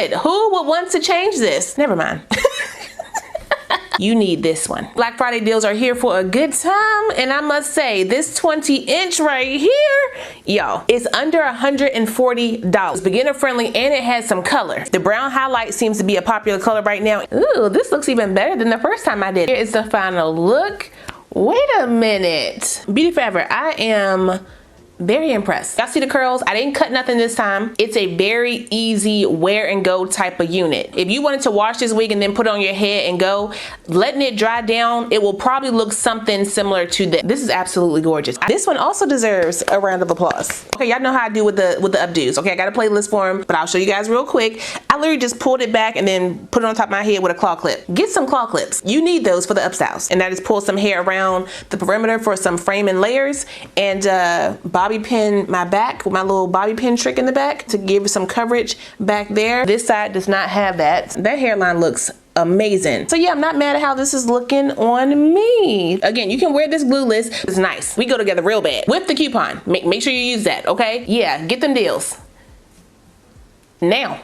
Who would want to change this? Never mind. You need this one. Black Friday deals are here for a good time, and I must say, this 20-inch right here, yo, it's under $140. Beginner friendly, and it has some color. The brown highlight seems to be a popular color right now. Ooh, this looks even better than the first time I did it. Here is the final look. Wait a minute. Beauty Forever, I am very impressed. Y'all see the curls? I didn't cut nothing this time. It's a very easy wear and go type of unit. If you wanted to wash this wig and then put it on your head and go, letting it dry down, it will probably look something similar to this. This is absolutely gorgeous. This one also deserves a round of applause. Okay, y'all know how I do with the updos. Okay, I got a playlist for them, but I'll show you guys real quick. I literally just pulled it back and then put it on top of my head with a claw clip. Get some claw clips. You need those for the upstyles. And that is pull some hair around the perimeter for some framing layers, and bobby pin my back with my little bobby pin trick in the back to give some coverage back there. This side does not have that. That hairline looks amazing. So yeah, I'm not mad at how this is looking on me. Again, you can wear this glueless. It's nice. We go together real bad. With the coupon. Make sure you use that, okay? Yeah, get them deals now.